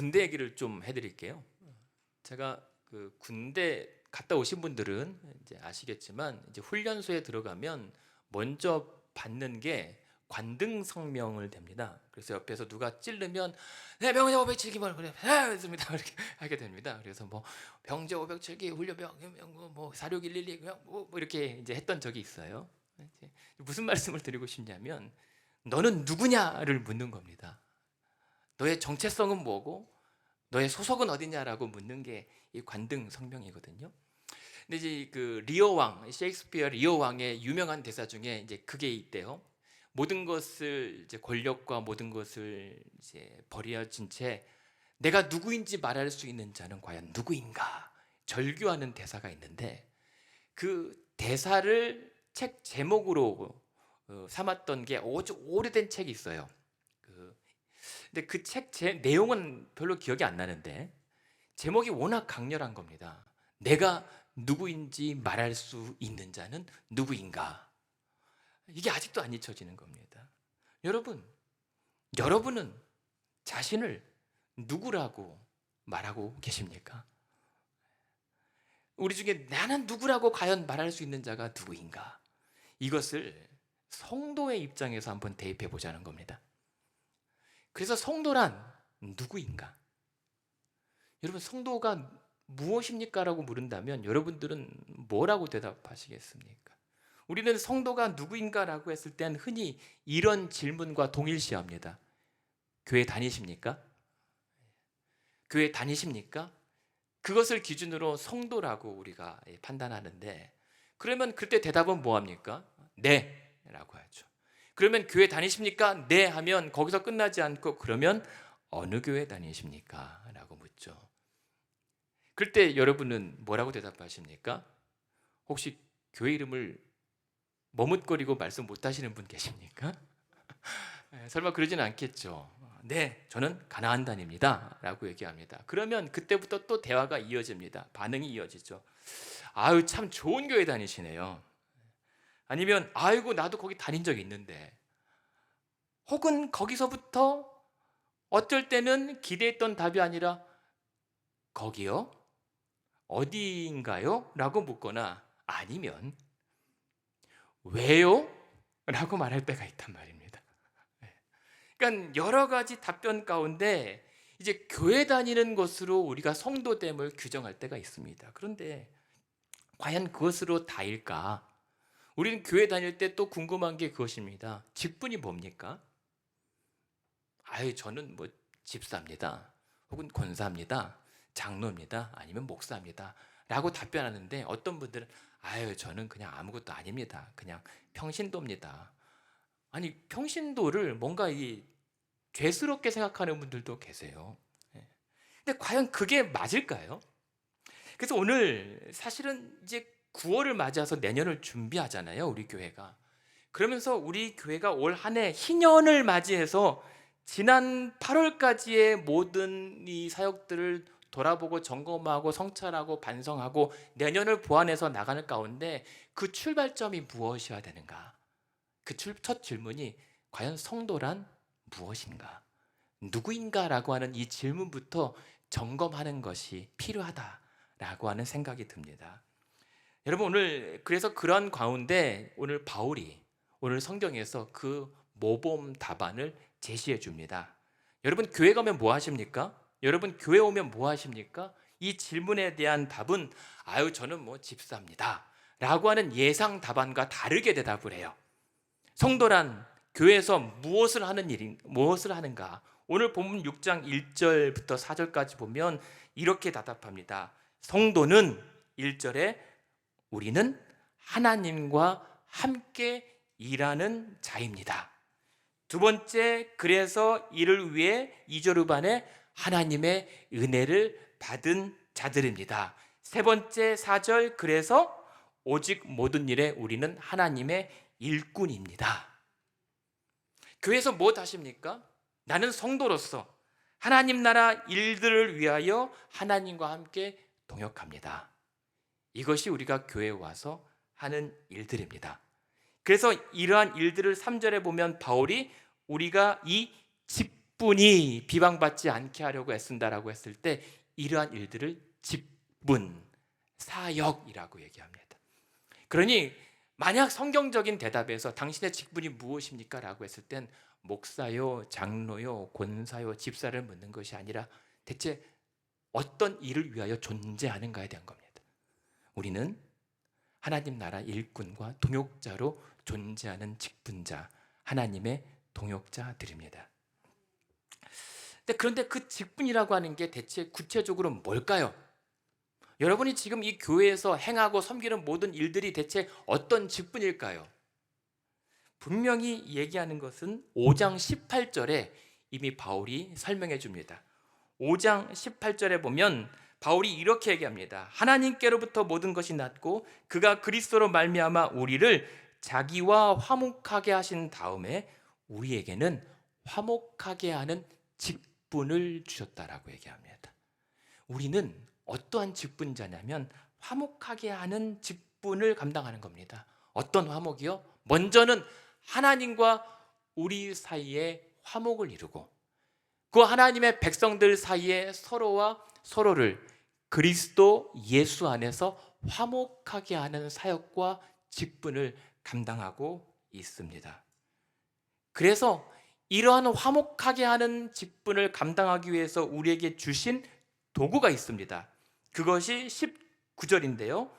군대 얘기를 좀 해드릴게요. 제가 그 군대 갔다 오신 분들은 이제 아시겠지만 이제 훈련소에 들어가면 먼저 받는 게 관등 성명을 됩니다. 그래서 옆에서 누가 찌르면 네, 병제 507기 그래 했습니다. 이렇게 하게 됩니다. 그래서 뭐 병제 507기 훈련병 뭐 46112 뭐 이렇게 이제 했던 적이 있어요. 이제 무슨 말씀을 드리고 싶냐면 너는 누구냐를 묻는 겁니다. 너의 정체성은 뭐고 너의 소속은 어디냐라고 묻는 게 이 관등 성명이거든요. 근데 이제 그 리어 왕, 셰익스피어 리어 왕의 유명한 대사 중에 이제 그게 있대요. 모든 것을 이제 권력과 모든 것을 이제 버려진 채 내가 누구인지 말할 수 있는 자는 과연 누구인가? 절규하는 대사가 있는데 그 대사를 책 제목으로 삼았던 게 아주 오래된 책이 있어요. 근데 그 책 내용은 별로 기억이 안 나는데 제목이 워낙 강렬한 겁니다. 내가 누구인지 말할 수 있는 자는 누구인가? 이게 아직도 안 잊혀지는 겁니다. 여러분은 자신을 누구라고 말하고 계십니까? 우리 중에 나는 누구라고 과연 말할 수 있는 자가 누구인가? 이것을 성도의 입장에서 한번 대입해 보자는 겁니다. 그래서 성도란 누구인가? 여러분, 성도가 무엇입니까? 라고 물은다면 여러분들은 뭐라고 대답하시겠습니까? 우리는 성도가 누구인가? 라고 했을 땐 흔히 이런 질문과 동일시합니다. 교회 다니십니까? 교회 다니십니까? 그것을 기준으로 성도라고 우리가 판단하는데 그러면 그때 대답은 뭐합니까? 네 라고 하죠. 그러면 교회 다니십니까? 네 하면 거기서 끝나지 않고 그러면 어느 교회 다니십니까? 라고 묻죠. 그럴 때 여러분은 뭐라고 대답하십니까? 혹시 교회 이름을 머뭇거리고 말씀 못 하시는 분 계십니까? 설마 그러지는 않겠죠. 네, 저는 가나안 다닙니다 라고 얘기합니다. 그러면 그때부터 또 대화가 이어집니다. 반응이 이어지죠. 아유, 참 좋은 교회 다니시네요. 아니면 아이고 나도 거기 다닌 적이 있는데, 혹은 거기서부터 어쩔 때는 기대했던 답이 아니라 거기요? 어디인가요? 라고 묻거나 아니면 왜요? 라고 말할 때가 있단 말입니다. 그러니까 여러 가지 답변 가운데 이제 교회 다니는 것으로 우리가 성도됨을 규정할 때가 있습니다. 그런데 과연 그것으로 다일까? 우리는 교회 다닐 때 또 궁금한 게 그것입니다. 직분이 뭡니까? 아유, 저는 뭐 집사입니다. 혹은 권사입니다. 장로입니다. 아니면 목사입니다. 라고 답변하는데 어떤 분들은 아유, 저는 그냥 아무것도 아닙니다. 그냥 평신도입니다. 아니, 평신도를 뭔가 이 죄스럽게 생각하는 분들도 계세요. 근데 과연 그게 맞을까요? 그래서 오늘 사실은 이제 9월을 맞이해서 내년을 준비하잖아요, 우리 교회가. 그러면서 우리 교회가 올 한 해 희년을 맞이해서 지난 8월까지의 모든 이 사역들을 돌아보고 점검하고 성찰하고 반성하고 내년을 보완해서 나가는 가운데 그 출발점이 무엇이어야 되는가? 그 첫 질문이 과연 성도란 무엇인가? 누구인가라고 하는 이 질문부터 점검하는 것이 필요하다라고 하는 생각이 듭니다. 여러분, 오늘 그래서 그런 가운데 오늘 바울이 오늘 성경에서 그 모범 답안을 제시해 줍니다. 여러분, 교회 가면 뭐 하십니까? 여러분, 교회 오면 뭐 하십니까? 이 질문에 대한 답은 아유, 저는 뭐 집사입니다 라고 하는 예상 답안과 다르게 대답을 해요. 성도란 교회에서 무엇을 하는가? 오늘 본문 6장 1절부터 4절까지 보면 이렇게 대답합니다. 성도는 1절에 우리는 하나님과 함께 일하는 자입니다. 두 번째, 그래서 이를 위해 2절 후반에 하나님의 은혜를 받은 자들입니다. 세 번째, 4절, 그래서 오직 모든 일에 우리는 하나님의 일꾼입니다. 교회에서 무엇 하십니까? 나는 성도로서 하나님 나라 일들을 위하여 하나님과 함께 동역합니다. 이것이 우리가 교회에 와서 하는 일들입니다. 그래서 이러한 일들을 3절에 보면 바울이 우리가 이 직분이 비방받지 않게 하려고 애쓴다라고 했을 때 이러한 일들을 직분, 사역이라고 얘기합니다. 그러니 만약 성경적인 대답에서 당신의 직분이 무엇입니까? 라고 했을 땐 목사요, 장로요, 권사요, 집사를 묻는 것이 아니라 대체 어떤 일을 위하여 존재하는가에 대한 겁니다. 우리는 하나님 나라 일꾼과 동역자로 존재하는 직분자, 하나님의 동역자들입니다. 그런데 그 직분이라고 하는 게 대체 구체적으로 뭘까요? 여러분이 지금 이 교회에서 행하고 섬기는 모든 일들이 대체 어떤 직분일까요? 분명히 얘기하는 것은 5장 18절에 이미 바울이 설명해 줍니다. 5장 18절에 보면 바울이 이렇게 얘기합니다. 하나님께로부터 모든 것이 났고 그가 그리스도로 말미암아 우리를 자기와 화목하게 하신 다음에 우리에게는 화목하게 하는 직분을 주셨다라고 얘기합니다. 우리는 어떠한 직분자냐면 화목하게 하는 직분을 감당하는 겁니다. 어떤 화목이요? 먼저는 하나님과 우리 사이에 화목을 이루고 그 하나님의 백성들 사이에 서로와 서로를 그리스도 예수 안에서 화목하게 하는 사역과 직분을 감당하고 있습니다. 그래서 이러한 화목하게 하는 직분을 감당하기 위해서 우리에게 주신 도구가 있습니다. 그것이 19절인데요.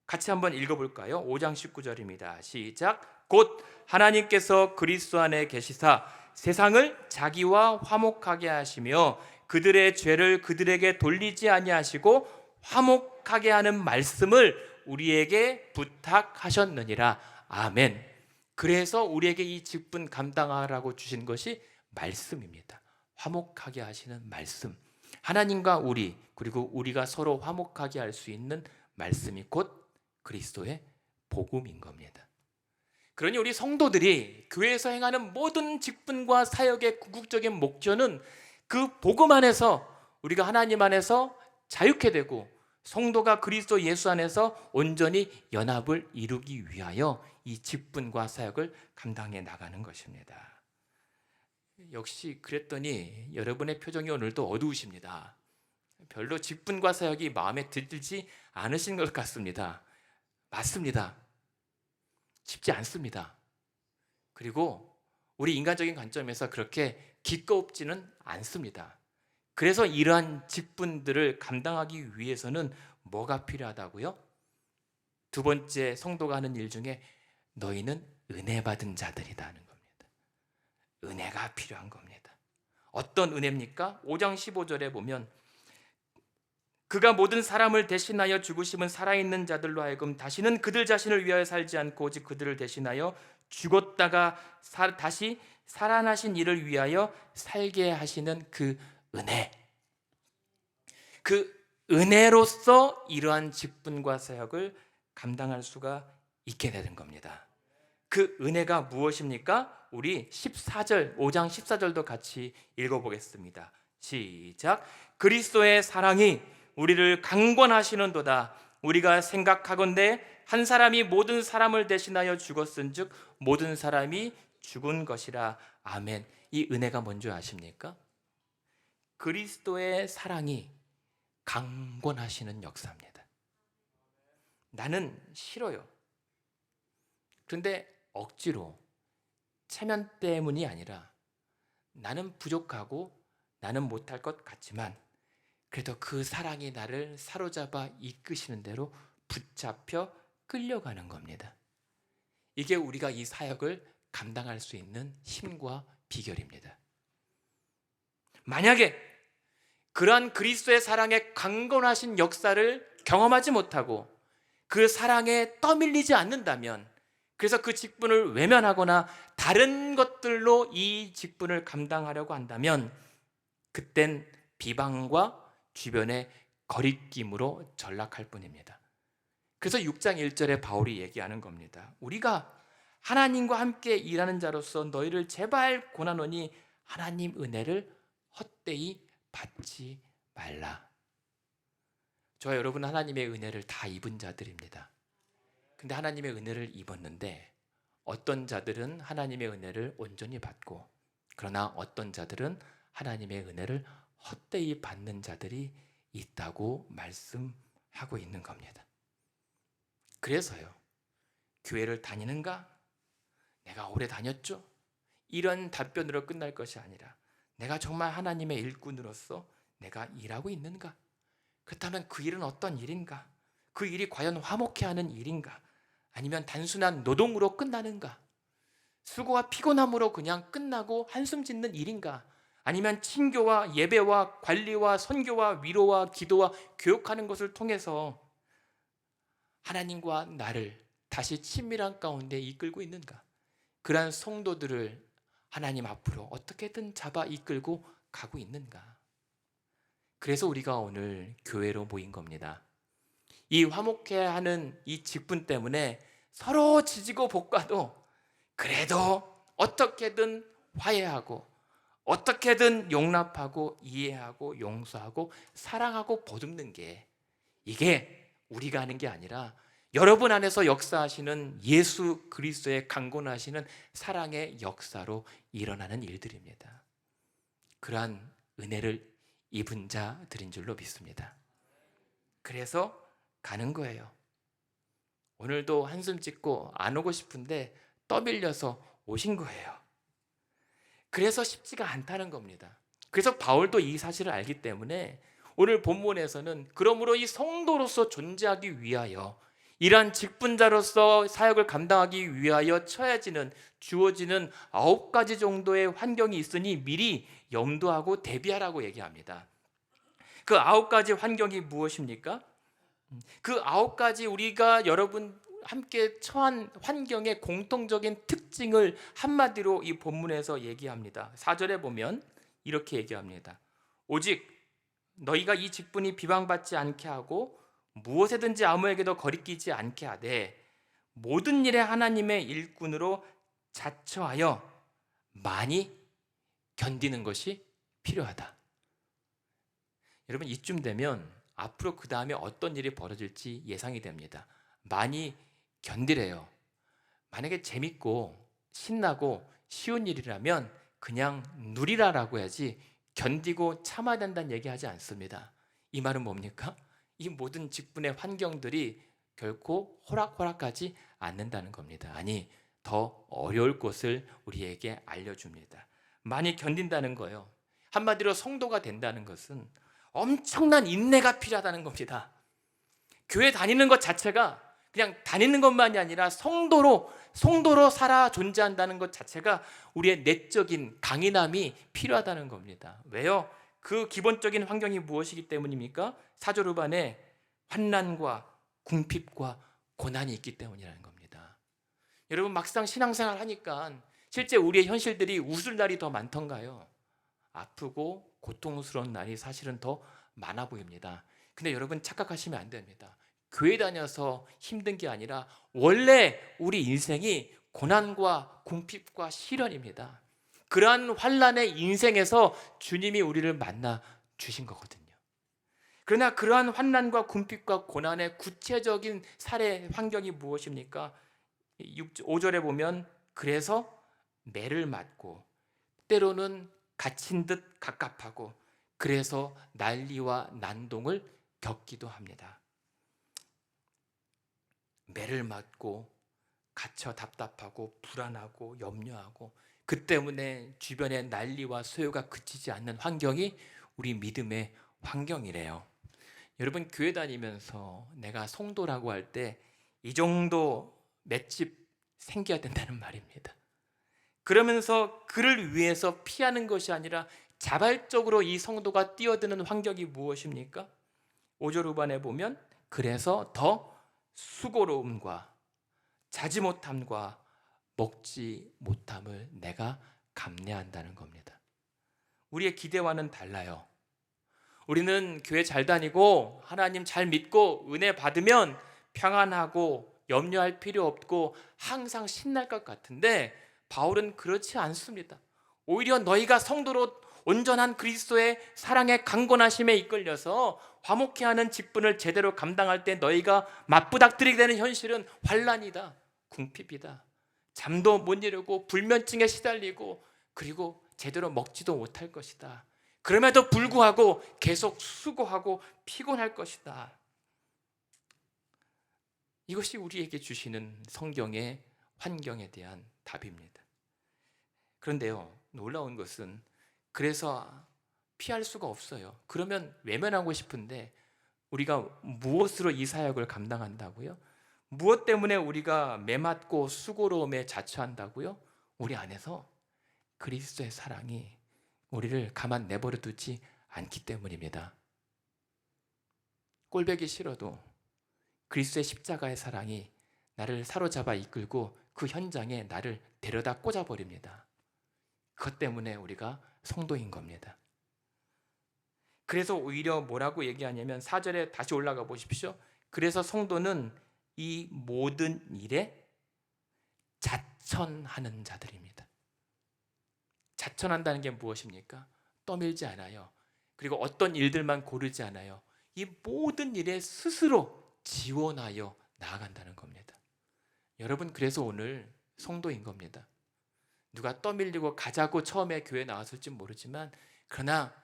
같이 한번 읽어볼까요? 5장 19절입니다. 시작. 곧 하나님께서 그리스도 안에 계시사 세상을 자기와 화목하게 하시며 그들의 죄를 그들에게 돌리지 아니하시고 화목하게 하는 말씀을 우리에게 부탁하셨느니라. 아멘. 그래서 우리에게 이 직분 감당하라고 주신 것이 말씀입니다. 화목하게 하시는 말씀. 하나님과 우리 그리고 우리가 서로 화목하게 할 수 있는 말씀이 곧 그리스도의 복음인 겁니다. 그러니 우리 성도들이 교회에서 행하는 모든 직분과 사역의 궁극적인 목표는 그 복음 안에서 우리가 하나님 안에서 자유케 되고 성도가 그리스도 예수 안에서 온전히 연합을 이루기 위하여 이 직분과 사역을 감당해 나가는 것입니다. 역시 그랬더니 여러분의 표정이 오늘도 어두우십니다. 별로 직분과 사역이 마음에 들지 않으신 것 같습니다. 맞습니다. 쉽지 않습니다. 그리고 우리 인간적인 관점에서 그렇게 기꺼웁지는 않습니다. 그래서 이러한 직분들을 감당하기 위해서는 뭐가 필요하다고요? 두 번째 성도가 하는 일 중에 너희는 은혜 받은 자들이다는 겁니다. 은혜가 필요한 겁니다. 어떤 은혜입니까? 5장 15절에 보면 그가 모든 사람을 대신하여 죽으심은 살아있는 자들로 하여금 다시는 그들 자신을 위하여 살지 않고 오직 그들을 대신하여 죽었다가 다시 살아나신 이를 위하여 살게 하시는 그 은혜. 그 은혜로서 이러한 직분과 사역을 감당할 수가 있게 되는 겁니다. 그 은혜가 무엇입니까? 우리 14절, 5장 14절도 같이 읽어보겠습니다. 시작. 그리스도의 사랑이 우리를 강권하시는도다. 우리가 생각하건대 한 사람이 모든 사람을 대신하여 죽었은즉 모든 사람이 죽은 것이라. 아멘. 이 은혜가 뭔지 아십니까? 그리스도의 사랑이 강권하시는 역사입니다. 나는 싫어요. 그런데 억지로 체면 때문이 아니라 나는 부족하고 나는 못할 것 같지만 그래도 그 사랑이 나를 사로잡아 이끄시는 대로 붙잡혀 끌려가는 겁니다. 이게 우리가 이 사역을 감당할 수 있는 힘과 비결입니다. 만약에 그러한 그리스도의 사랑의 강건하신 역사를 경험하지 못하고 그 사랑에 떠밀리지 않는다면, 그래서 그 직분을 외면하거나 다른 것들로 이 직분을 감당하려고 한다면 그땐 비방과 주변의 거리낌으로 전락할 뿐입니다. 그래서 6장 1절에 바울이 얘기하는 겁니다. 우리가 하나님과 함께 일하는 자로서 너희를 제발 권하노니 하나님 은혜를 헛되이 받지 말라. 저와 여러분은 하나님의 은혜를 다 입은 자들입니다. 근데 하나님의 은혜를 입었는데 어떤 자들은 하나님의 은혜를 온전히 받고, 그러나 어떤 자들은 하나님의 은혜를 헛되이 받는 자들이 있다고 말씀하고 있는 겁니다. 그래서요, 교회를 다니는가? 내가 오래 다녔죠? 이런 답변으로 끝날 것이 아니라 내가 정말 하나님의 일꾼으로서 내가 일하고 있는가? 그렇다면 그 일은 어떤 일인가? 그 일이 과연 화목해 하는 일인가? 아니면 단순한 노동으로 끝나는가? 수고와 피곤함으로 그냥 끝나고 한숨 짓는 일인가? 아니면 친교와 예배와 관리와 선교와 위로와 기도와 교육하는 것을 통해서 하나님과 나를 다시 친밀한 가운데 이끌고 있는가? 그러한 성도들을 하나님 앞으로 어떻게든 잡아 이끌고 가고 있는가? 그래서 우리가 오늘 교회로 모인 겁니다. 이 화목해하는 이 직분 때문에 서로 지지고 볶아도 그래도 어떻게든 화해하고 어떻게든 용납하고 이해하고 용서하고 사랑하고 보듬는 게, 이게 우리가 하는 게 아니라 여러분 안에서 역사하시는 예수 그리스도의 강권하시는 사랑의 역사로 일어나는 일들입니다. 그러한 은혜를 입은 자들인 줄로 믿습니다. 그래서 가는 거예요. 오늘도 한숨 짓고 안 오고 싶은데 떠밀려서 오신 거예요. 그래서 쉽지가 않다는 겁니다. 그래서 바울도 이 사실을 알기 때문에 오늘 본문에서는 그러므로 이 성도로서 존재하기 위하여, 이러한 직분자로서 사역을 감당하기 위하여 처해지는, 주어지는 9가지 정도의 환경이 있으니 미리 염두하고 대비하라고 얘기합니다. 그 9가지 환경이 무엇입니까? 그 9가지 우리가 여러분 함께 처한 환경의 공통적인 특징을 한마디로 이 본문에서 얘기합니다. 4절에 보면 이렇게 얘기합니다. 오직 너희가 이 직분이 비방받지 않게 하고 무엇에든지 아무에게도 거리끼지 않게 하되 모든 일에 하나님의 일꾼으로 자처하여 많이 견디는 것이 필요하다. 여러분, 이쯤 되면 앞으로 그 다음에 어떤 일이 벌어질지 예상이 됩니다. 많이 견디래요. 만약에 재밌고 신나고 쉬운 일이라면 그냥 누리라라고 해야지 견디고 참아야 된다는 얘기하지 않습니다. 이 말은 뭡니까? 이 모든 직분의 환경들이 결코 호락호락하지 않는다는 겁니다. 아니, 더 어려울 것을 우리에게 알려줍니다. 많이 견딘다는 거예요. 한마디로 성도가 된다는 것은 엄청난 인내가 필요하다는 겁니다. 교회 다니는 것 자체가 그냥 다니는 것만이 아니라 성도로 살아 존재한다는 것 자체가 우리의 내적인 강인함이 필요하다는 겁니다. 왜요? 그 기본적인 환경이 무엇이기 때문입니까? 4절 후반에 환난과 궁핍과 고난이 있기 때문이라는 겁니다. 여러분, 막상 신앙생활 하니까 실제 우리의 현실들이 웃을 날이 더 많던가요? 아프고 고통스러운 날이 사실은 더 많아 보입니다. 근데 여러분, 착각하시면 안 됩니다. 교회 다녀서 힘든 게 아니라 원래 우리 인생이 고난과 궁핍과 시련입니다. 그러한 환난의 인생에서 주님이 우리를 만나 주신 거거든요. 그러나 그러한 환난과 궁핍과 고난의 구체적인 사례 환경이 무엇입니까? 5절에 보면 그래서 매를 맞고 때로는 갇힌 듯 갑갑하고 그래서 난리와 난동을 겪기도 합니다. 매를 맞고 갇혀 답답하고 불안하고 염려하고 그 때문에 주변의 난리와 소요가 그치지 않는 환경이 우리 믿음의 환경이래요. 여러분, 교회 다니면서 내가 성도라고 할 때 이 정도 맷집 생겨야 된다는 말입니다. 그러면서 그를 위해서 피하는 것이 아니라 자발적으로 이 성도가 뛰어드는 환경이 무엇입니까? 5절 후반에 보면 그래서 더 수고로움과 자지 못함과 먹지 못함을 내가 감내한다는 겁니다. 우리의 기대와는 달라요. 우리는 교회 잘 다니고 하나님 잘 믿고 은혜 받으면 평안하고 염려할 필요 없고 항상 신날 것 같은데 바울은 그렇지 않습니다. 오히려 너희가 성도로 온전한 그리스도의 사랑의 강권하심에 이끌려서 화목해하는 직분을 제대로 감당할 때 너희가 맞부닥뜨리게 되는 현실은 환난이다, 궁핍이다, 잠도 못 이루고 불면증에 시달리고 그리고 제대로 먹지도 못할 것이다. 그럼에도 불구하고 계속 수고하고 피곤할 것이다. 이것이 우리에게 주시는 성경의 환경에 대한 답입니다. 그런데요, 놀라운 것은 그래서 피할 수가 없어요. 그러면 외면하고 싶은데 우리가 무엇으로 이 사역을 감당한다고요? 무엇 때문에 우리가 매맞고 수고로움에 자처한다고요? 우리 안에서 그리스도의 사랑이 우리를 가만 내버려 두지 않기 때문입니다. 꼴보기 싫어도 그리스도의 십자가의 사랑이 나를 사로잡아 이끌고 그 현장에 나를 데려다 꽂아버립니다. 그것 때문에 우리가 성도인 겁니다. 그래서 오히려 뭐라고 얘기하냐면 4절에 다시 올라가 보십시오. 그래서 성도는 이 모든 일에 자천하는 자들입니다. 자천한다는 게 무엇입니까? 떠밀지 않아요. 그리고 어떤 일들만 고르지 않아요. 이 모든 일에 스스로 지원하여 나아간다는 겁니다. 여러분, 그래서 오늘 성도인 겁니다. 누가 떠밀리고 가자고 처음에 교회 나왔을지 모르지만, 그러나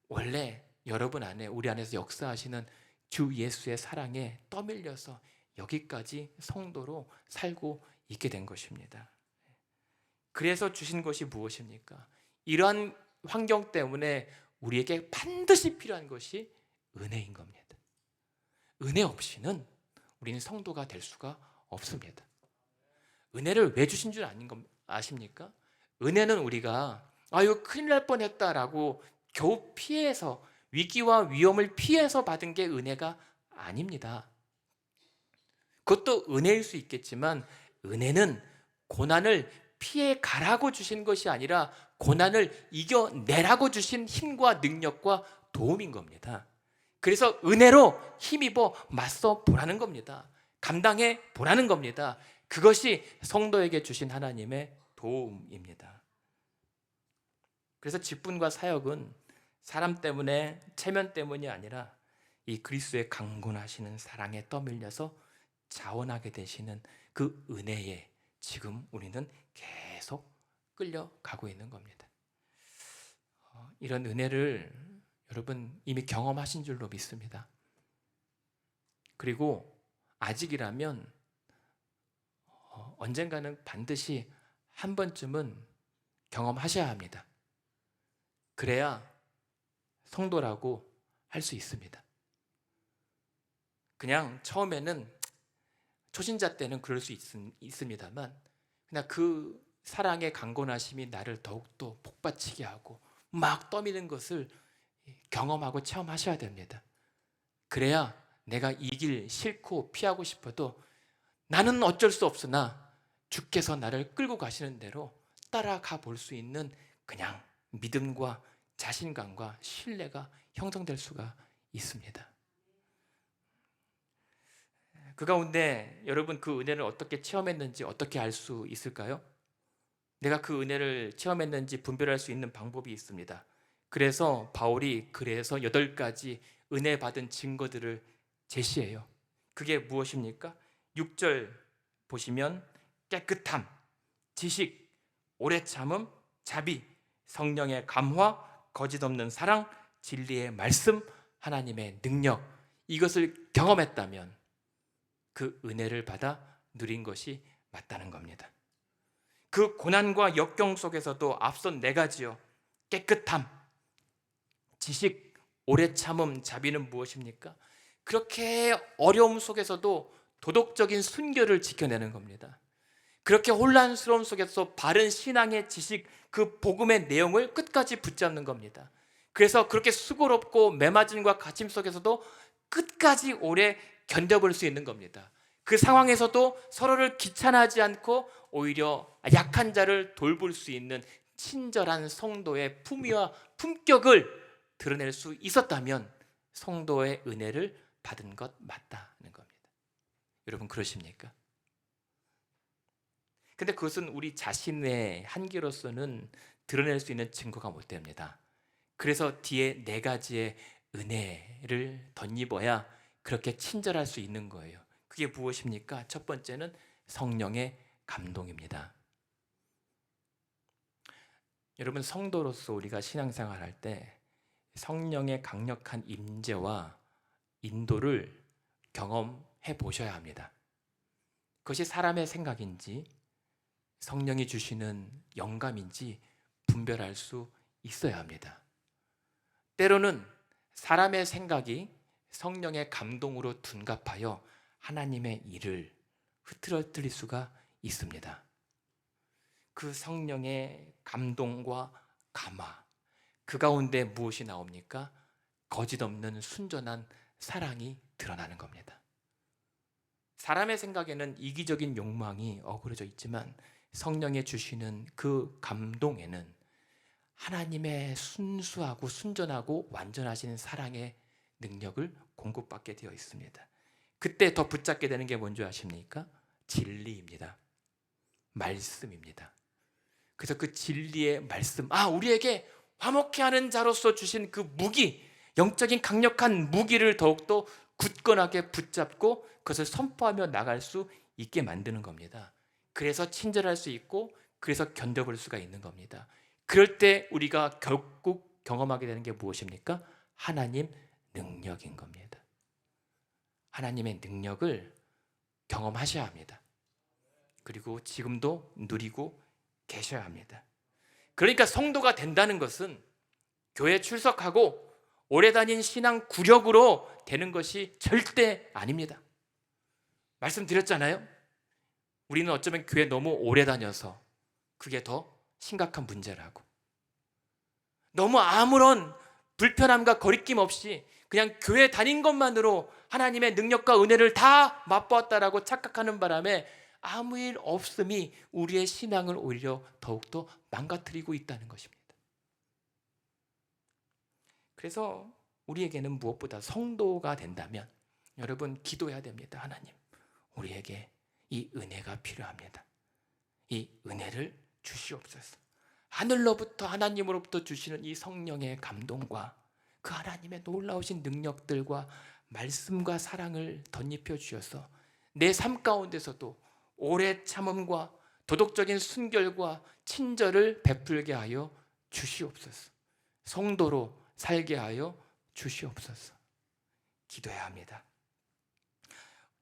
원래 여러분 안에, 우리 안에서 역사하시는 주 예수의 사랑에 떠밀려서 여기까지 성도로 살고 있게 된 것입니다. 그래서 주신 것이 무엇입니까? 이러한 환경 때문에 우리에게 반드시 필요한 것이 은혜인 겁니다. 은혜 없이는 우리는 성도가 될 수가 없습니다. 은혜를 왜 주신 줄 아십니까? 은혜는 우리가 이거 큰일 날 뻔했다라고 겨우 피해서, 위기와 위험을 피해서 받은 게 은혜가 아닙니다. 그것도 은혜일 수 있겠지만 은혜는 고난을 피해 가라고 주신 것이 아니라 고난을 이겨내라고 주신 힘과 능력과 도움인 겁니다. 그래서 은혜로 힘입어 맞서 보라는 겁니다. 감당해 보라는 겁니다. 그것이 성도에게 주신 하나님의 도움입니다. 그래서 직분과 사역은 사람 때문에, 체면 때문이 아니라 이 그리스도의 강권하시는 사랑에 떠밀려서 자원하게 되시는 그 은혜에 지금 우리는 계속 끌려가고 있는 겁니다. 이런 은혜를 여러분 이미 경험하신 줄로 믿습니다. 그리고 아직이라면 언젠가는 반드시 한 번쯤은 경험하셔야 합니다. 그래야 성도라고 할 수 있습니다. 그냥 처음에는, 초신자 때는 그럴 수 있습니다만, 그냥 그 사랑의 강권하심이 나를 더욱더 복받치게 하고 막 떠미는 것을 경험하고 체험하셔야 됩니다. 그래야 내가 이 길 싫고 피하고 싶어도 나는 어쩔 수 없으나 주께서 나를 끌고 가시는 대로 따라가 볼 수 있는 그냥 믿음과 자신감과 신뢰가 형성될 수가 있습니다. 그 가운데 여러분, 그 은혜를 어떻게 체험했는지 어떻게 알 수 있을까요? 내가 그 은혜를 체험했는지 분별할 수 있는 방법이 있습니다. 그래서 바울이 8가지 은혜 받은 증거들을 제시해요. 그게 무엇입니까? 6절 보시면 깨끗함, 지식, 오래 참음, 자비, 성령의 감화, 거짓 없는 사랑, 진리의 말씀, 하나님의 능력, 이것을 경험했다면 그 은혜를 받아 누린 것이 맞다는 겁니다. 그 고난과 역경 속에서도 앞선 4가지요. 깨끗함, 지식, 오래 참음, 자비는 무엇입니까? 그렇게 어려움 속에서도 도덕적인 순결을 지켜내는 겁니다. 그렇게 혼란스러움 속에서 바른 신앙의 지식, 그 복음의 내용을 끝까지 붙잡는 겁니다. 그래서 그렇게 수고롭고 매맞음과 갇힘 속에서도 끝까지 오래 견뎌볼 수 있는 겁니다. 그 상황에서도 서로를 귀찮아하지 않고 오히려 약한 자를 돌볼 수 있는 친절한 성도의 품위와 품격을 드러낼 수 있었다면 성도의 은혜를 받은 것 맞다는 겁니다. 여러분, 그러십니까? 근데 그것은 우리 자신의 한계로서는 드러낼 수 있는 증거가 못 됩니다. 그래서 뒤에 4가지의 은혜를 덧입어야 그렇게 친절할 수 있는 거예요. 그게 무엇입니까? 첫 번째는 성령의 감동입니다. 여러분, 성도로서 우리가 신앙생활 할 때 성령의 강력한 임재와 인도를 경험해 보셔야 합니다. 그것이 사람의 생각인지 성령이 주시는 영감인지 분별할 수 있어야 합니다. 때로는 사람의 생각이 성령의 감동으로 둔갑하여 하나님의 일을 흐트러뜨릴 수가 있습니다. 그 성령의 감동과 감화, 그 가운데 무엇이 나옵니까? 거짓없는 순전한 사랑이 드러나는 겁니다. 사람의 생각에는 이기적인 욕망이 어그러져 있지만 성령이 주시는 그 감동에는 하나님의 순수하고 순전하고 완전하신 사랑의 능력을 공급받게 되어 있습니다. 그때 더 붙잡게 되는 게 뭔지 아십니까? 진리입니다. 말씀입니다. 그래서 그 진리의 말씀, 우리에게 화목케 하는 자로서 주신 그 무기, 영적인 강력한 무기를 더욱더 굳건하게 붙잡고 그것을 선포하며 나갈 수 있게 만드는 겁니다. 그래서 친절할 수 있고 그래서 견뎌볼 수가 있는 겁니다. 그럴 때 우리가 결국 경험하게 되는 게 무엇입니까? 하나님 능력인 겁니다. 하나님의 능력을 경험하셔야 합니다. 그리고 지금도 누리고 계셔야 합니다. 그러니까 성도가 된다는 것은 교회 출석하고 오래 다닌 신앙 구력으로 되는 것이 절대 아닙니다. 말씀드렸잖아요. 우리는 어쩌면 교회 너무 오래 다녀서 그게 더 심각한 문제라고. 너무 아무런 불편함과 거리낌 없이 그냥 교회 다닌 것만으로 하나님의 능력과 은혜를 다 맛보았다라고 착각하는 바람에 아무 일 없음이 우리의 신앙을 오히려 더욱더 망가뜨리고 있다는 것입니다. 그래서 우리에게는 무엇보다 성도가 된다면 여러분 기도해야 됩니다. 하나님, 우리에게 이 은혜가 필요합니다. 이 은혜를 주시옵소서. 하늘로부터 하나님으로부터 주시는 이 성령의 감동과 그 하나님의 놀라우신 능력들과 말씀과 사랑을 덧입혀 주셔서 내 삶 가운데서도 오래 참음과 도덕적인 순결과 친절을 베풀게 하여 주시옵소서. 성도로 살게 하여 주시옵소서. 기도해야 합니다.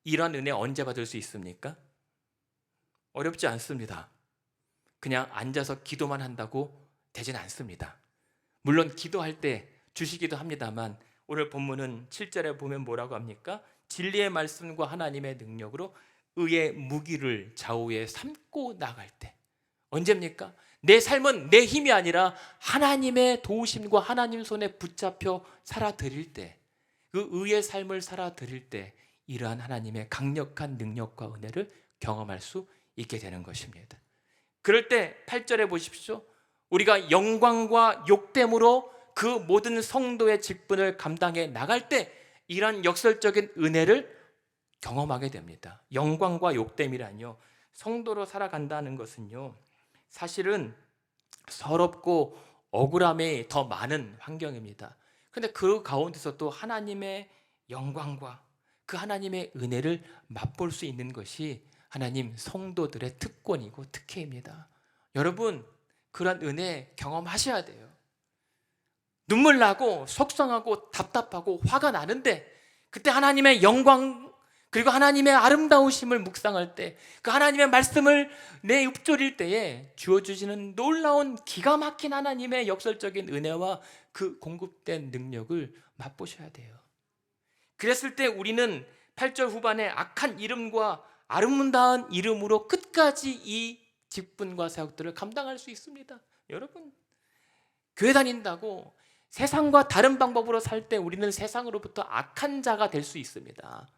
이런 은혜 언제 받을 수 있습니까? 어렵지 않습니다. 그냥 앉아서 기도만 한다고 되진 않습니다. 물론 기도할 때 주시기도 합니다만 오늘 본문은 7절에 보면 뭐라고 합니까? 진리의 말씀과 하나님의 능력으로 의의 무기를 좌우에 삼고 나갈 때. 언제입니까? 내 삶은 내 힘이 아니라 하나님의 도우심과 하나님 손에 붙잡혀 살아드릴 때, 그 의의 삶을 살아드릴 때 이러한 하나님의 강력한 능력과 은혜를 경험할 수 있게 되는 것입니다. 그럴 때 8절에 보십시오. 우리가 영광과 욕됨으로 그 모든 성도의 직분을 감당해 나갈 때 이러한 역설적인 은혜를 경험하게 됩니다. 영광과 욕됨이란요, 성도로 살아간다는 것은요, 사실은 서럽고 억울함이 더 많은 환경입니다. 그런데 그 가운데서도 하나님의 영광과 그 하나님의 은혜를 맛볼 수 있는 것이 하나님 성도들의 특권이고 특혜입니다. 여러분, 그런 은혜 경험하셔야 돼요. 눈물 나고 속상하고 답답하고 화가 나는데 그때 하나님의 영광 그리고 하나님의 아름다우심을 묵상할 때, 그 하나님의 말씀을 내 읊조릴 때에 주어주시는 놀라운 기가 막힌 하나님의 역설적인 은혜와 그 공급된 능력을 맛보셔야 돼요. 그랬을 때 우리는 8절 후반에 악한 이름과 아름다운 이름으로 끝까지 이 직분과 사역들을 감당할 수 있습니다. 여러분, 교회 다닌다고 세상과 다른 방법으로 살 때 우리는 세상으로부터 악한 자가 될 수 있습니다.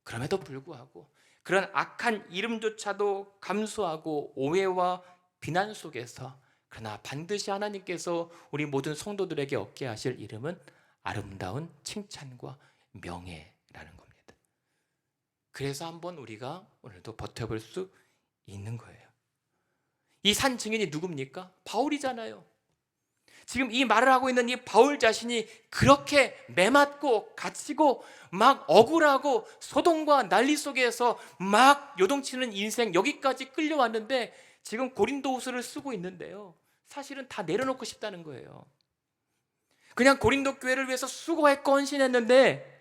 그럼에도 불구하고 그런 악한 이름조차도 감수하고 오해와 비난 속에서, 그러나 반드시 하나님께서 우리 모든 성도들에게 얻게 하실 이름은 아름다운 칭찬과 명예라는 겁니다. 그래서 한번 우리가 오늘도 버텨볼 수 있는 거예요. 이 산 증인이 누굽니까? 바울이잖아요. 지금 이 말을 하고 있는 이 바울 자신이 그렇게 매맞고 갇히고 막 억울하고 소동과 난리 속에서 막 요동치는 인생, 여기까지 끌려왔는데 지금 고린도후서를 쓰고 있는데요, 사실은 다 내려놓고 싶다는 거예요. 그냥 고린도 교회를 위해서 수고했고 헌신했는데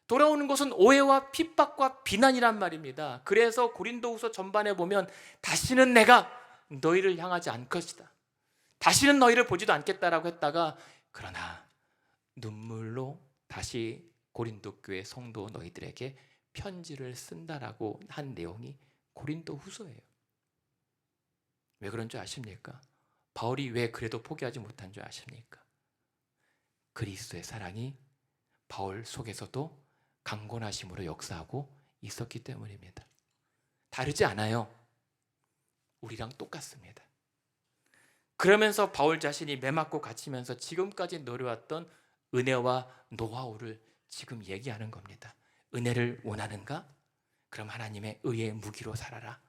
돌아오는 것은 오해와 핍박과 비난이란 말입니다. 그래서 고린도후서 전반에 보면 다시는 내가 너희를 향하지 않을 것이다, 다시는 너희를 보지도 않겠다라고 했다가 그러나 눈물로 다시 고린도 교회 성도 너희들에게 편지를 쓴다라고 한 내용이 고린도후서예요. 왜 그런 줄 아십니까? 바울이 왜 그래도 포기하지 못한 줄 아십니까? 그리스도의 사랑이 바울 속에서도 강건하심으로 역사하고 있었기 때문입니다. 다르지 않아요. 우리랑 똑같습니다. 그러면서 바울 자신이 매맞고 갇히면서 지금까지 누려왔던 은혜와 노하우를 지금 얘기하는 겁니다. 은혜를 원하는가? 그럼 하나님의 의의 무기로 살아라.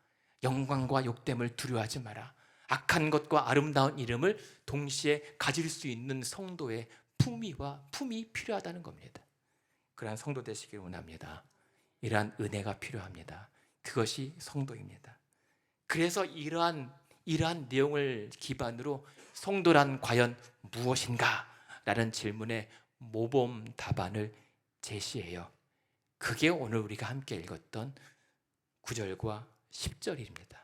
영광과 욕됨을 두려워하지 마라. 악한 것과 아름다운 이름을 동시에 가질 수 있는 성도의 품이 필요하다는 겁니다. 그러한 성도 되시길 원합니다. 이러한 은혜가 필요합니다. 그것이 성도입니다. 그래서 이러한 내용을 기반으로 성도란 과연 무엇인가? 라는 질문에 모범 답안을 제시해요. 그게 오늘 우리가 함께 읽었던 9절과 10절입니다.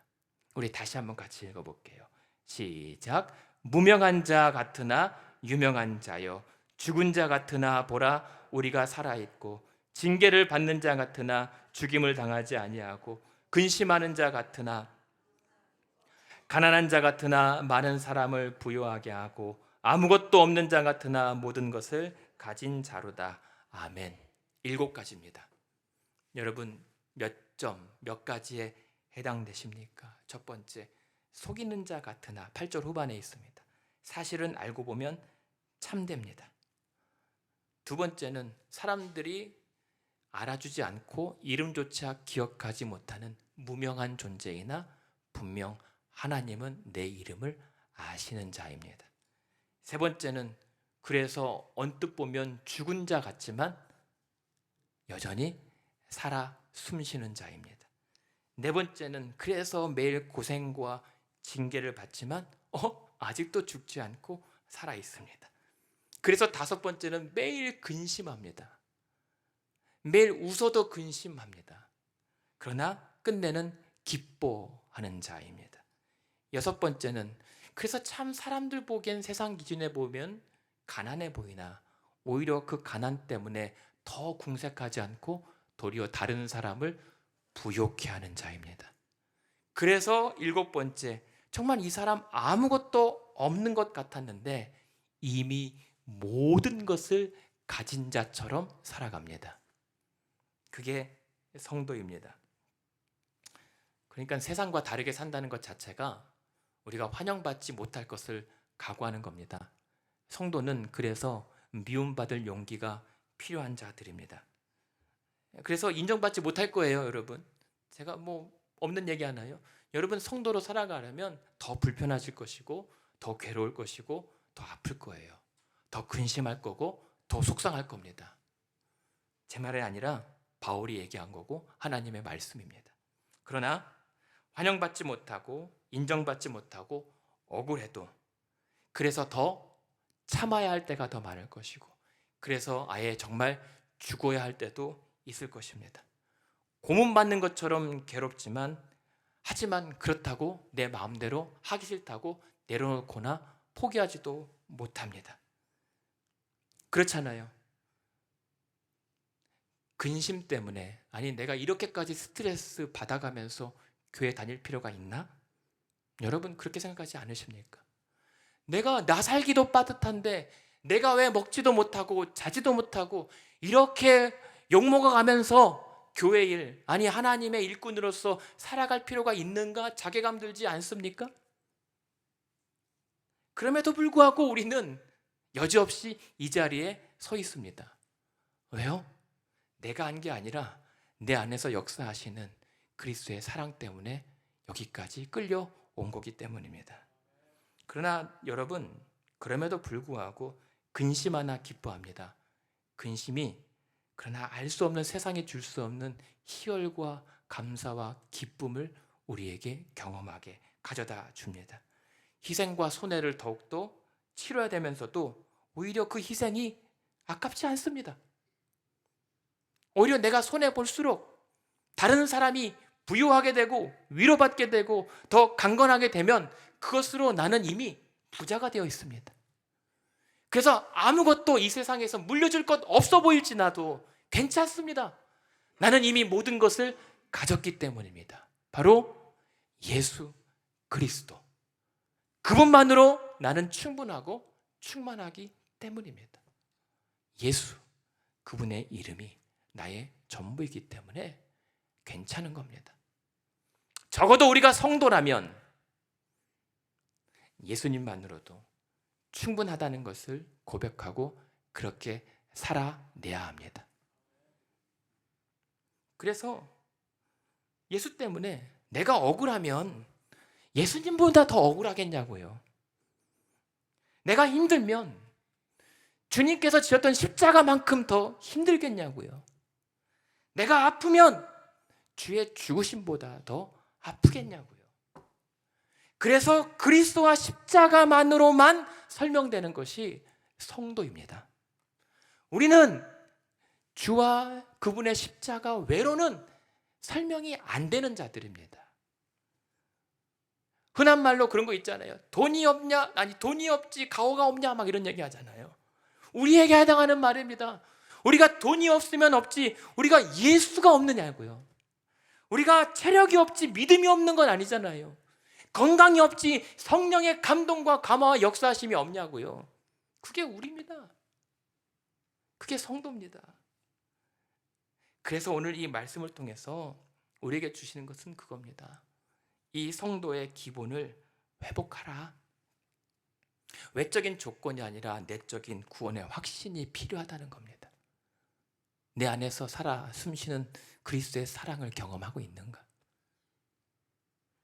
우리 다시 한번 같이 읽어볼게요. 시작. 무명한 자 같으나 유명한 자여, 죽은 자 같으나 보라 우리가 살아있고, 징계를 받는 자 같으나 죽임을 당하지 아니하고, 근심하는 자 같으나 가난한 자 같으나 많은 사람을 부유하게 하고, 아무것도 없는 자 같으나 모든 것을 가진 자로다. 아멘. 7가지입니다. 여러분 몇 가지에 해당되십니까? 첫 번째, 속이는 자 같으나 8절 후반에 있습니다. 사실은 알고 보면 참됩니다. 두 번째는 사람들이 알아주지 않고 이름조차 기억하지 못하는 무명한 존재이나 분명 하나님은 내 이름을 아시는 자입니다. 세 번째는 그래서 언뜻 보면 죽은 자 같지만 여전히 살아 숨쉬는 자입니다. 네 번째는 그래서 매일 고생과 징계를 받지만 아직도 죽지 않고 살아 있습니다. 그래서 다섯 번째는 매일 근심합니다. 매일 웃어도 근심합니다. 그러나 끝내는 기뻐하는 자입니다. 여섯 번째는 그래서 참 사람들 보기엔 세상 기준에 보면 가난해 보이나 오히려 그 가난 때문에 더 궁색하지 않고 도리어 다른 사람을 부욕해 하는 자입니다. 그래서 7번째, 정말 이 사람 아무것도 없는 것 같았는데 이미 모든 것을 가진 자처럼 살아갑니다. 그게 성도입니다. 그러니까 세상과 다르게 산다는 것 자체가 우리가 환영받지 못할 것을 각오하는 겁니다. 성도는 그래서 미움받을 용기가 필요한 자들입니다. 그래서 인정받지 못할 거예요, 여러분. 제가 없는 얘기 하나요? 여러분 성도로 살아가려면 더 불편하실 것이고 더 괴로울 것이고 더 아플 거예요. 더 근심할 거고 더 속상할 겁니다. 제 말이 아니라 바울이 얘기한 거고 하나님의 말씀입니다. 그러나 환영받지 못하고 인정받지 못하고 억울해도 그래서 더 참아야 할 때가 더 많을 것이고 그래서 아예 정말 죽어야 할 때도 있을 것입니다. 고문받는 것처럼 괴롭지만 하지만 그렇다고 내 마음대로 하기 싫다고 내려놓거나 포기하지도 못합니다. 그렇잖아요. 근심 때문에 아니 내가 이렇게까지 스트레스 받아가면서 교회 다닐 필요가 있나? 여러분 그렇게 생각하지 않으십니까? 내가 나 살기도 빠듯한데 내가 왜 먹지도 못하고 자지도 못하고 이렇게 욕먹어가면서 교회 일, 아니 하나님의 일꾼으로서 살아갈 필요가 있는가 자괴감 들지 않습니까? 그럼에도 불구하고 우리는 여지없이 이 자리에 서 있습니다. 왜요? 내가 한 게 아니라 내 안에서 역사하시는 그리스도의 사랑 때문에 여기까지 끌려온 거기 때문입니다. 그러나 여러분 그럼에도 불구하고 근심 하나 기뻐합니다. 근심이 그러나 알 수 없는 세상에 줄 수 없는 희열과 감사와 기쁨을 우리에게 경험하게 가져다 줍니다. 희생과 손해를 더욱더 치러야 되면서도 오히려 그 희생이 아깝지 않습니다. 오히려 내가 손해 볼수록 다른 사람이 부유하게 되고 위로받게 되고 더 강건하게 되면 그것으로 나는 이미 부자가 되어 있습니다. 그래서 아무것도 이 세상에서 물려줄 것 없어 보일지라도 괜찮습니다. 나는 이미 모든 것을 가졌기 때문입니다. 바로 예수 그리스도. 그분만으로 나는 충분하고 충만하기 때문입니다. 예수, 그분의 이름이 나의 전부이기 때문에 괜찮은 겁니다. 적어도 우리가 성도라면 예수님만으로도 충분하다는 것을 고백하고 그렇게 살아내야 합니다. 그래서 예수 때문에 내가 억울하면 예수님보다 더 억울하겠냐고요. 내가 힘들면 주님께서 지었던 십자가만큼 더 힘들겠냐고요. 내가 아프면 주의 죽으심보다 더 아프겠냐고요. 그래서 그리스도와 십자가만으로만 설명되는 것이 성도입니다. 우리는 주와 그분의 십자가 외로는 설명이 안 되는 자들입니다. 흔한 말로 그런 거 있잖아요. 돈이 없냐? 아니 돈이 없지 가오가 없냐? 막 이런 얘기 하잖아요. 우리에게 해당하는 말입니다. 우리가 돈이 없으면 없지 우리가 예수가 없느냐고요. 우리가 체력이 없지 믿음이 없는 건 아니잖아요. 건강이 없지 성령의 감동과 감화와 역사하심이 없냐고요. 그게 우리입니다. 그게 성도입니다. 그래서 오늘 이 말씀을 통해서 우리에게 주시는 것은 그겁니다. 이 성도의 기본을 회복하라. 외적인 조건이 아니라 내적인 구원의 확신이 필요하다는 겁니다. 내 안에서 살아 숨쉬는 그리스도의 사랑을 경험하고 있는가?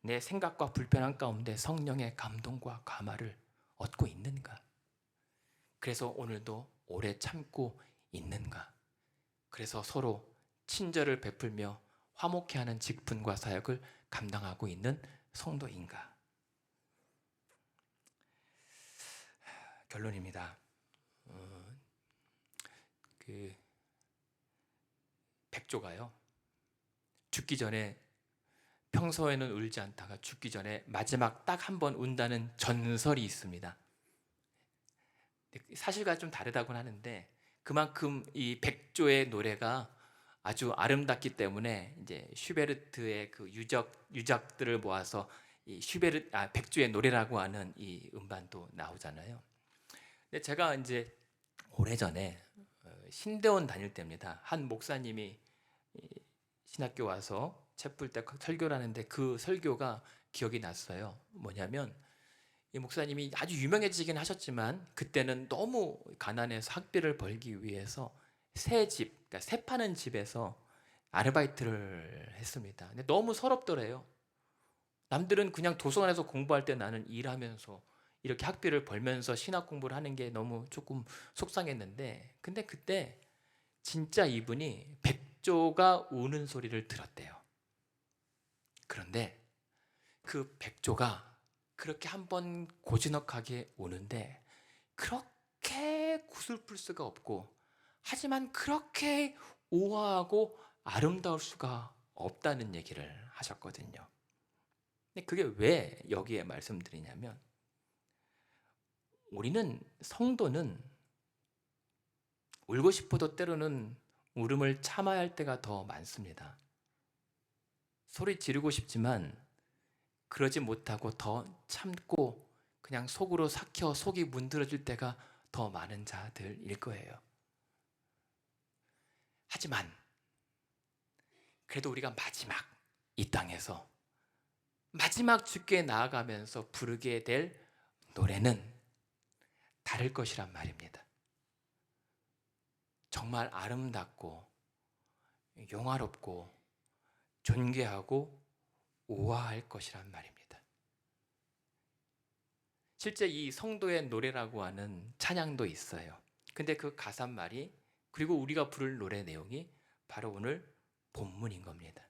내 생각과 불편함 가운데 성령의 감동과 감화를 얻고 있는가? 그래서 오늘도 오래 참고 있는가? 그래서 서로 친절을 베풀며 화목해 하는 직분과 사역을 감당하고 있는 성도인가? 결론입니다. 백조가요 죽기 전에 평소에는 울지 않다가 죽기 전에 마지막 딱 한 번 운다는 전설이 있습니다. 사실과 좀 다르다고는 하는데 그만큼 이 백조의 노래가 아주 아름답기 때문에 이제 슈베르트의 그 유적들을 모아서 이 백조의 노래라고 하는 이 음반도 나오잖아요. 근데 제가 이제 오래전에 신대원 다닐 때입니다. 한 목사님이 신학교 와서 채플 때 설교를 하는데 그 설교가 기억이 났어요. 뭐냐면 이 목사님이 아주 유명해지긴 하셨지만 그때는 너무 가난해서 학비를 벌기 위해서 그러니까 새 파는 집에서 아르바이트를 했습니다. 근데 너무 서럽더래요. 남들은 그냥 도서관에서 공부할 때 나는 일하면서 이렇게 학비를 벌면서 신학 공부를 하는 게 너무 조금 속상했는데 근데 그때 진짜 이분이 백조가 우는 소리를 들었대요. 그런데 그 백조가 그렇게 한번 고즈넉하게 우는데 그렇게 구슬플 수가 없고 하지만 그렇게 우아하고 아름다울 수가 없다는 얘기를 하셨거든요. 근데 그게 왜 여기에 말씀드리냐면 우리는 성도는 울고 싶어도 때로는 울음을 참아야 할 때가 더 많습니다. 소리 지르고 싶지만 그러지 못하고 더 참고 그냥 속으로 삭혀 속이 문드러질 때가 더 많은 자들일 거예요. 하지만 그래도 우리가 마지막 이 땅에서 마지막 주께 나아가면서 부르게 될 노래는 다를 것이란 말입니다. 정말 아름답고 영화롭고 존귀하고 우아할 것이란 말입니다. 실제 이 성도의 노래라고 하는 찬양도 있어요. 근데 그 가사말이 그리고 우리가 부를 노래 내용이 바로 오늘 본문인 겁니다.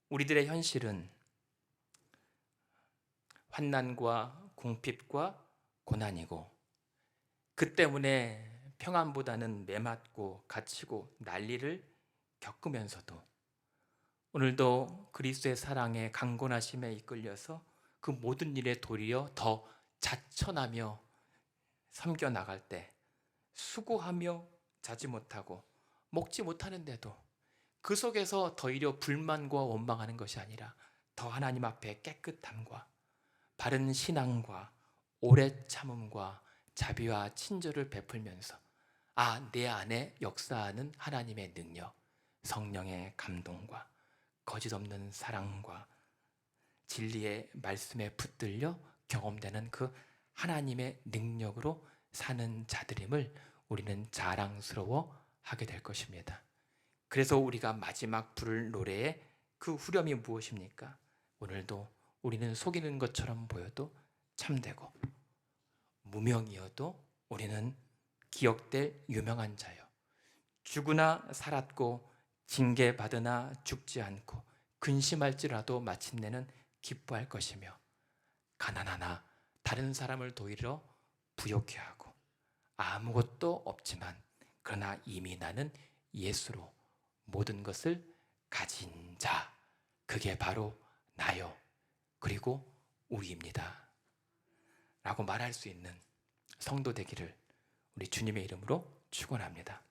우리들의 현실은 환난과 궁핍과 고난이고, 그 때문에 평안보다는 매맞고 갇히고 난리를 겪으면서도 오늘도 그리스도의 사랑에 강건하심에 이끌려서 그 모든 일에 도리어 더 자천하며 섬겨나갈 때, 수고하며 자지 못하고 먹지 못하는데도 그 속에서 더이려 불만과 원망하는 것이 아니라 더 하나님 앞에 깨끗함과 바른 신앙과 오래 참음과 자비와 친절을 베풀면서 내 안에 역사하는 하나님의 능력, 성령의 감동과 거짓 없는 사랑과 진리의 말씀에 붙들려 경험되는 그 하나님의 능력으로 사는 자들임을 우리는 자랑스러워 하게 될 것입니다. 그래서 우리가 마지막 부를 노래의 그 후렴이 무엇입니까? 오늘도 우리는 속이는 것처럼 보여도 참되고 무명이어도 우리는 기억될 유명한 자요, 죽으나 살았고 징계받으나 죽지 않고 근심할지라도 마침내는 기뻐할 것이며, 가난하나 다른 사람을 도리어 부욕해 하고 아무것도 없지만 그러나 이미 나는 예수로 모든 것을 가진 자, 그게 바로 나요, 그리고 우리입니다 라고 말할 수 있는 성도 되기를 우리 주님의 이름으로 축원합니다.